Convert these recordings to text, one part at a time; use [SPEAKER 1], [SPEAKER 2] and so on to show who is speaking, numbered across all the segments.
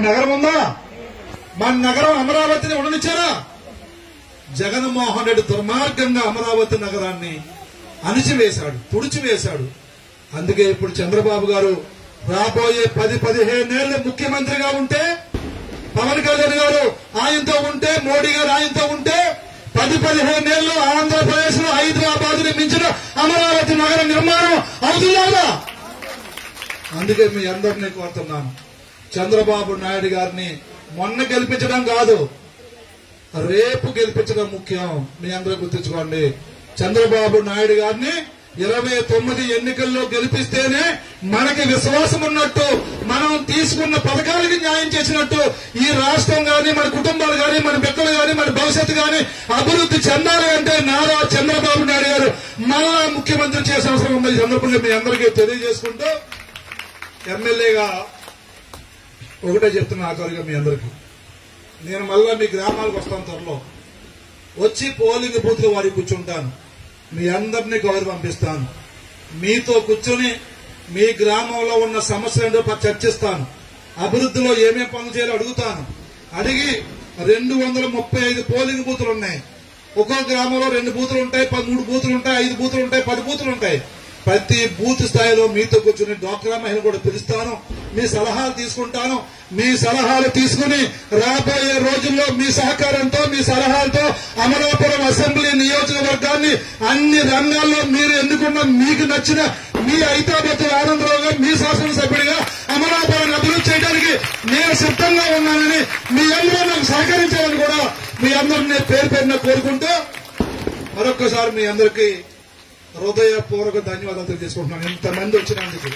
[SPEAKER 1] నగరం ఉందా? మన నగరం అమరావతిని ఉండనిచ్చారా? జగన్మోహన్ రెడ్డి దుర్మార్గంగా అమరావతి నగరాన్ని అణిచివేశాడు, తుడిచివేశాడు. అందుకే ఇప్పుడు చంద్రబాబు గారు రాబోయే 10-15 ఏళ్లు ముఖ్యమంత్రిగా ఉంటే, పవన్ కళ్యాణ్ గారు ఆయనతో ఉంటే, మోడీ గారు ఆయనతో ఉంటే 10-15 ఏళ్లు ఆంధ్రప్రదేశ్ లో హైదరాబాద్ ని మించిన అమరావతి నగర నిర్మాణం అవుతుందా? అందుకే మీ అందరినీ కోరుతున్నాను, చంద్రబాబు నాయుడు గారిని మొన్న గెలిపించడం కాదు, రేపు గెలిపించడం ముఖ్యం. మీ అందరూ గుర్తుంచుకోండి. చంద్రబాబు నాయుడు గారిని 29 ఎన్నికల్లో గెలిపిస్తేనే మనకి విశ్వాసం ఉన్నట్టు, మనం తీసుకున్న పథకాలకి న్యాయం చేసినట్టు, ఈ రాష్ట్రం గాని, మన కుటుంబాలు గాని, మన బిడ్డలు గాని, మన భవిష్యత్తు గాని అభివృద్ధి చెందాలి అంటే నారా చంద్రబాబు నాయుడు గారు మళ్ళా ముఖ్యమంత్రి చేసే అవసరం ఉంది. ఈ సందర్భంగా మీ అందరికీ తెలియజేసుకుంటూ, ఎమ్మెల్యేగా ఒకటే చెప్తున్నా ఆఖరిగా మీ అందరికీ, నేను మళ్ళా మీ గ్రామాలకు వస్తాను. త్వరలో వచ్చి పోలింగ్ బూత్ లో వారికి కూర్చుంటాను. మీ అందరినీ కవర్ పంపిస్తాను. మీతో కూర్చొని మీ గ్రామంలో ఉన్న సమస్యలను చర్చిస్తాను. అభివృద్ధిలో ఏమేం పనులు చేయాలో అడుగుతాను. అడిగి 235 పోలింగ్ బూతులు ఉన్నాయి. ఒక్కొక్క గ్రామంలో 2 బూతులు ఉంటాయి, 13 బూతులు ఉంటాయి, 5 బూతులు ఉంటాయి, 10 బూతులు ఉంటాయి. ప్రతి బూత్ స్థాయిలో మీతో కూర్చుని డ్వాక్రా మహిళలు కూడా పిలుస్తాను. మీ సలహాలు తీసుకుంటాను. మీ సలహాలు తీసుకుని రాబోయే రోజుల్లో మీ సహకారంతో, మీ సలహాలతో అమలాపురం అసెంబ్లీ నియోజకవర్గాన్ని అన్ని రంగాల్లో మీరు ఎన్నుకున్న, మీకు నచ్చిన మీ ఐతాబత్తు ఆనందరావు గారు మీ శాసనసభ్యుడిగా అమలాపురం అభివృద్ధి చేయడానికి నేను సిద్ధంగా ఉన్నానని, మీ అందరూ నాకు సహకరించాలని కూడా మీ అందరినీ పేరు పేరున కోరుకుంటూ మరొక్కసారి మీ అందరికీ హృదయపూర్వక ధన్యవాదాలు తెలియజేసుకుంటున్నాను. ఇంతమంది వచ్చినందుకు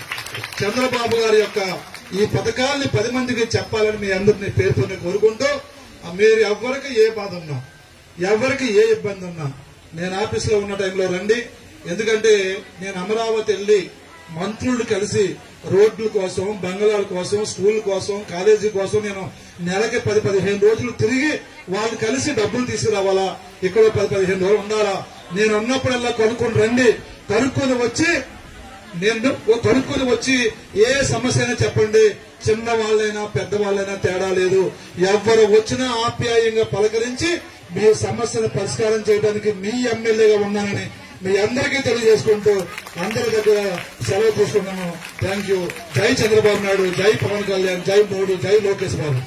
[SPEAKER 1] చంద్రబాబు గారి యొక్క ఈ పథకాల్ని 10 మందికి చెప్పాలని మీ అందరినీ పేరు పేరున కోరుకుంటూ, మీరు ఎవరికి ఏ బాధ ఉన్నా, ఎవరికి ఏ ఇబ్బంది ఉన్నా నేను ఆఫీసులో ఉన్న టైంలో రండి. ఎందుకంటే నేను అమరావతి వెళ్లి మంత్రులు కలిసి రోడ్ల కోసం, బంగ్లాల కోసం, స్కూల్ కోసం, కాలేజీ కోసం నేను నెలకి 10-15 రోజులు తిరిగి వాళ్ళు కలిసి డబ్బులు తీసుకురావాలా, ఇక్కడ 10-15 రోజులు ఉండాలా. నేను ఉన్నప్పుడల్లా కనుక్కొని రండి. కనుక్కొని వచ్చి ఏ సమస్య అయినా చెప్పండి. చిన్న వాళ్ళైనా పెద్దవాళ్ళైనా తేడా లేదు. ఎవరు వచ్చినా ఆప్యాయంగా పలకరించి మీ సమస్యను పరిష్కారం చేయడానికి మీ ఎమ్మెల్యేగా ఉన్నానని మీ అందరికీ తెలియజేసుకుంటూ అందరి దగ్గర సెలవు తీసుకున్నాను. Thank you. జై చంద్రబాబు నాయుడు, జై పవన్ కళ్యాణ్, జై మోడీ, జై లోకేష్ బాబు.